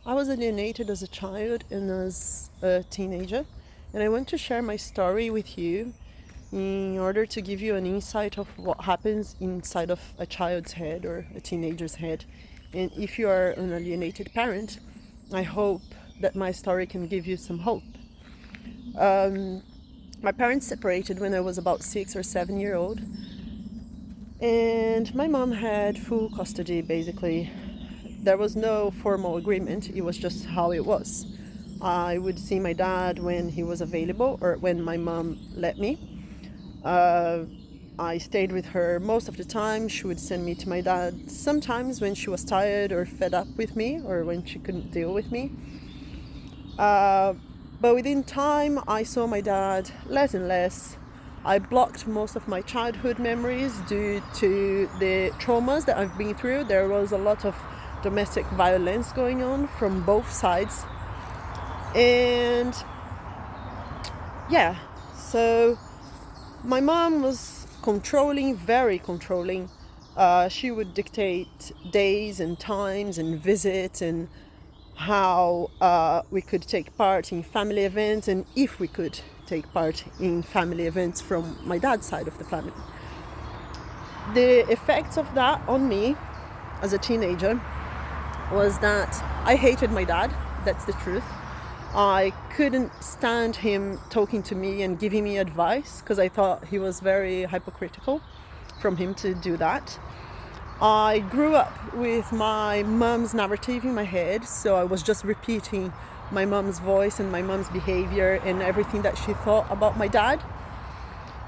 I was alienated as a child and as a teenager, and I want to share my story with you in order to give you an insight of what happens inside of a child's head or a teenager's head. And if you are an alienated parent, I hope that my story can give you some hope. My parents separated when I was about 6 or 7 years old, and my mom had full custody basically. There was no formal agreement, it was just how it was. I would see my dad when he was available or when my mom let me. I stayed with her most of the time. She would send me to my dad sometimes when she was tired or fed up with me or when she couldn't deal with me. But within time, I saw my dad less and less. I blocked most of my childhood memories due to the traumas that I've been through. There was a lot of domestic violence going on from both sides. And yeah, so my mom was controlling, very controlling. She would dictate days and times and visits and how we could take part in family events and if we could take part in family events from my dad's side of the family. The effects of that on me as a teenager was that I hated my dad, that's the truth. I couldn't stand him talking to me and giving me advice because I thought he was very hypocritical from him to do that. I grew up with my mom's narrative in my head, so I was just repeating my mom's voice and my mom's behavior and everything that she thought about my dad.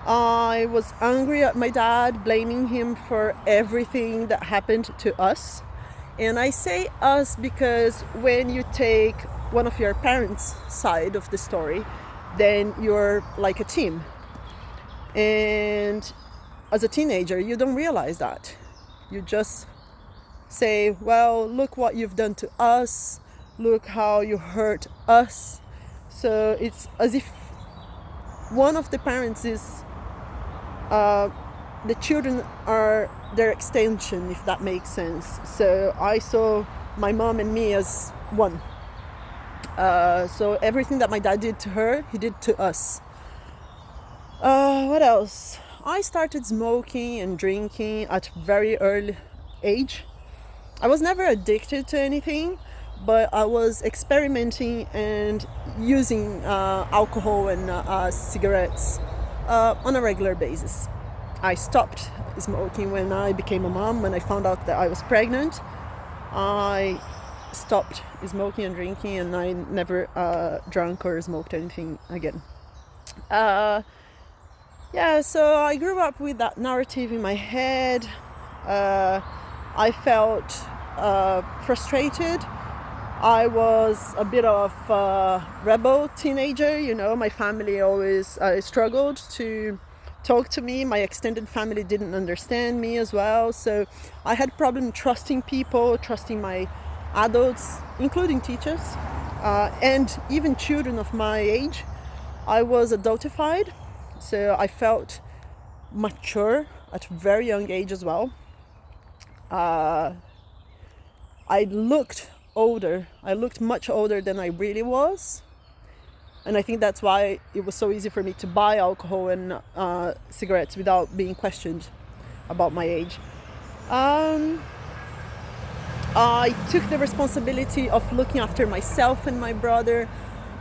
I was angry at my dad, blaming him for everything that happened to us. And I say us because when you take one of your parents' side of the story, then you're like a team. And as a teenager, you don't realize that. You just say, well, look what you've done to us, look how you hurt us. So it's as if one of the parents is the children are their extension, if that makes sense. So I saw my mom and me as one. So everything that my dad did to her, he did to us. What else? I started smoking and drinking at very early age. I was never addicted to anything, but I was experimenting and using alcohol and cigarettes on a regular basis. I stopped smoking when I became a mom. When I found out that I was pregnant, I stopped smoking and drinking, and I never drank or smoked anything again. So I grew up with that narrative in my head. I felt frustrated. I was a bit of a rebel teenager, my family always struggled to talk to me. My extended family didn't understand me as well. So I had problem trusting people, trusting my adults, including teachers, and even children of my age. I was adultified, so I felt mature at a very young age as well. I looked older. I looked much older than I really was. And I think that's why it was so easy for me to buy alcohol and cigarettes without being questioned about my age. I took the responsibility of looking after myself and my brother,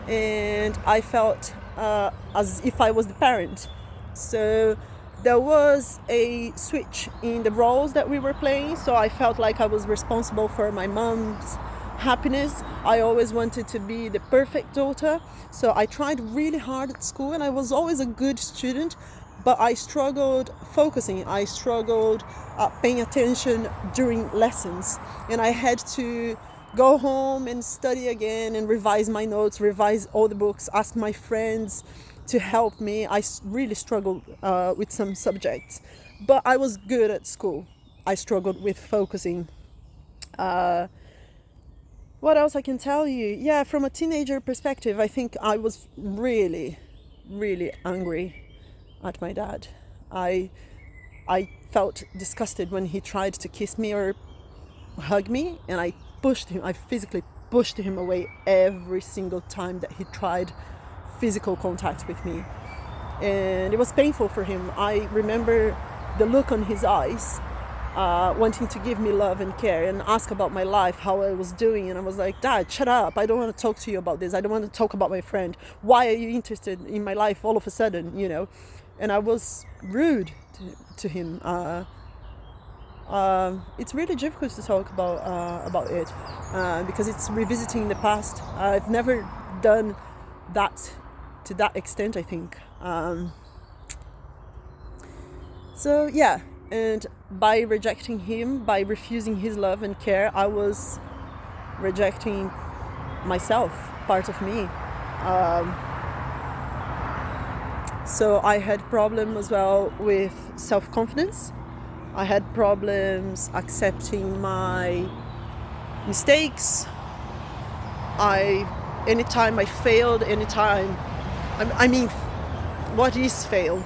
and I felt as if I was the parent. So there was a switch in the roles that we were playing, so I felt like I was responsible for my mom's happiness. I always wanted to be the perfect daughter, so I tried really hard at school, and I was always a good student, but I struggled focusing. I struggled paying attention during lessons, and I had to go home and study again and revise my notes, revise all the books, ask my friends to help me. I really struggled with some subjects, but I was good at school. I struggled with focusing. What else I can tell you? Yeah, from a teenager perspective, I think I was really, really angry at my dad. I felt disgusted when he tried to kiss me or hug me, and I I physically pushed him away every single time that he tried physical contact with me. And it was painful for him. I remember the look on his eyes, wanting to give me love and care and ask about my life, how I was doing. And I was like, Dad, shut up. I don't want to talk to you about this. I don't want to talk about my friend. Why are you interested in my life all of a sudden, you know? And I was rude to him. It's really difficult to talk about it because it's revisiting the past. I've never done that to that extent, I think. So yeah, and by rejecting him, by refusing his love and care, I was rejecting myself, part of me. So I had problems as well with self-confidence. I had problems accepting my mistakes. Anytime I failed, what is failed?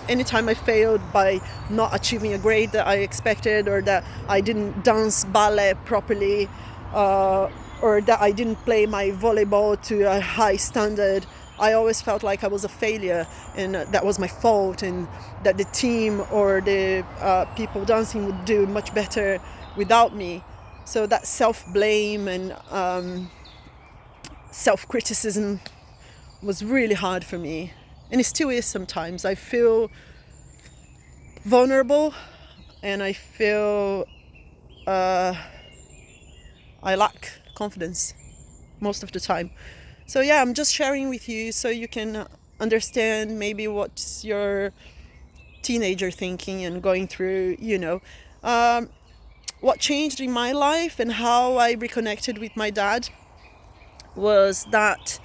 Anytime I failed by not achieving a grade that I expected, or that I didn't dance ballet properly, or that I didn't play my volleyball to a high standard, I always felt like I was a failure, and that was my fault, and that the team or the people dancing would do much better without me. So that self-blame and self-criticism was really hard for me, and it still is sometimes. I feel vulnerable, and I feel I lack confidence most of the time. So yeah, I'm just sharing with you so you can understand maybe what's your teenager thinking and going through, what changed in my life and how I reconnected with my dad was that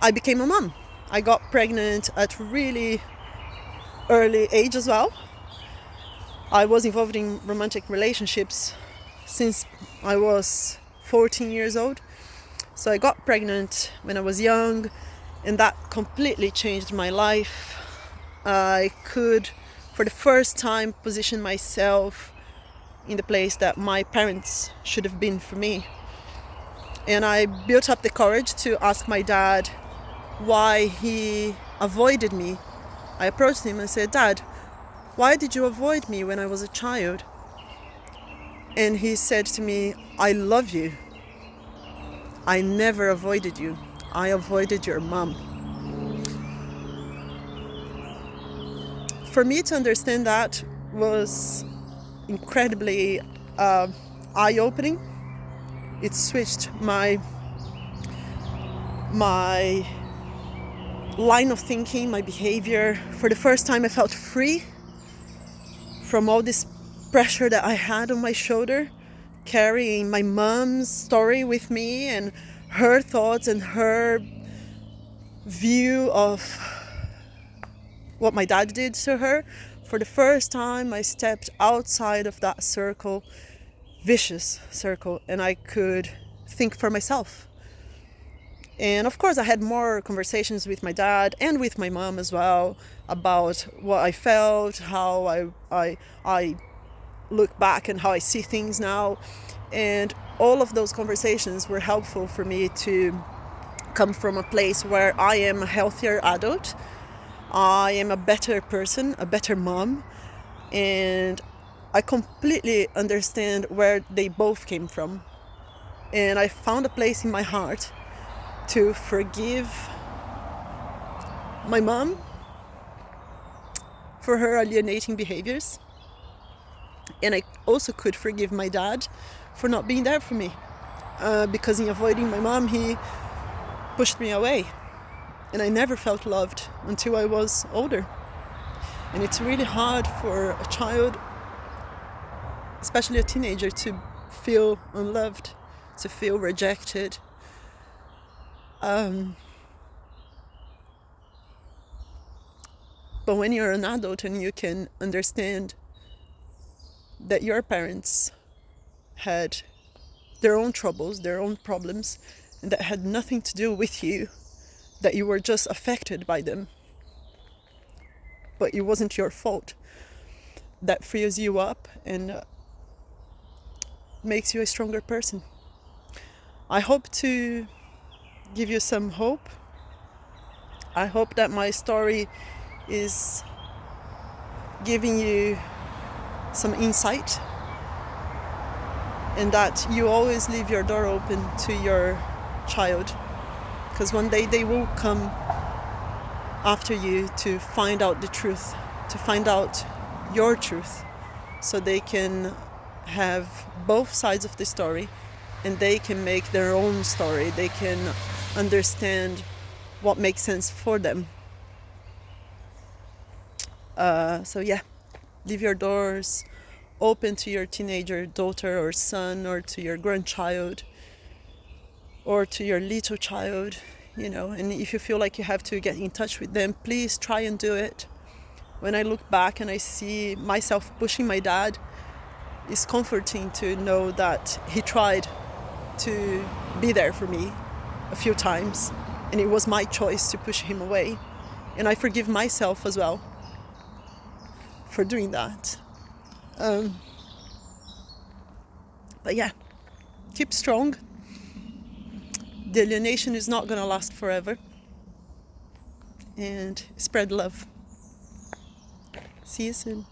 I became a mom. I got pregnant at really early age as well. I was involved in romantic relationships since I was 14 years old. So I got pregnant when I was young, and that completely changed my life. I could, for the first time, position myself in the place that my parents should have been for me. And I built up the courage to ask my dad why he avoided me. I approached him and said, Dad, why did you avoid me when I was a child? And he said to me, I love you. I never avoided you. I avoided your mom. For me to understand that was incredibly eye-opening. It switched my line of thinking, my behavior. For the first time, I felt free from all this pressure that I had on my shoulder, carrying my mom's story with me and her thoughts and her view of what my dad did to her. For the first time, I stepped outside of that circle, vicious circle, and I could think for myself. And of course, I had more conversations with my dad and with my mom as well about what I felt, how I look back and how I see things now. And all of those conversations were helpful for me to come from a place where I am a healthier adult. I am a better person, a better mom, and I completely understand where they both came from. And I found a place in my heart to forgive my mom for her alienating behaviors. And I also could forgive my dad for not being there for me. Because in avoiding my mom, he pushed me away. And I never felt loved until I was older. And it's really hard for a child, especially a teenager, to feel unloved, to feel rejected. But when you're an adult and you can understand that your parents had their own troubles, their own problems, and that had nothing to do with you, that you were just affected by them, but it wasn't your fault, that frees you up and makes you a stronger person. I hope to give you some hope. I hope that my story is giving you some insight, and that you always leave your door open to your child, because one day they will come after you to find out the truth, to find out your truth, so they can have both sides of the story and they can make their own story. They can understand what makes sense for them. So yeah, leave your doors open to your teenager daughter or son, or to your grandchild, or to your little child, and if you feel like you have to get in touch with them, please try and do it. When I look back and I see myself pushing my dad, it's comforting to know that he tried to be there for me a few times, and it was my choice to push him away. And I forgive myself as well for doing that. But yeah, keep strong. The alienation is not going to last forever. And spread love. See you soon.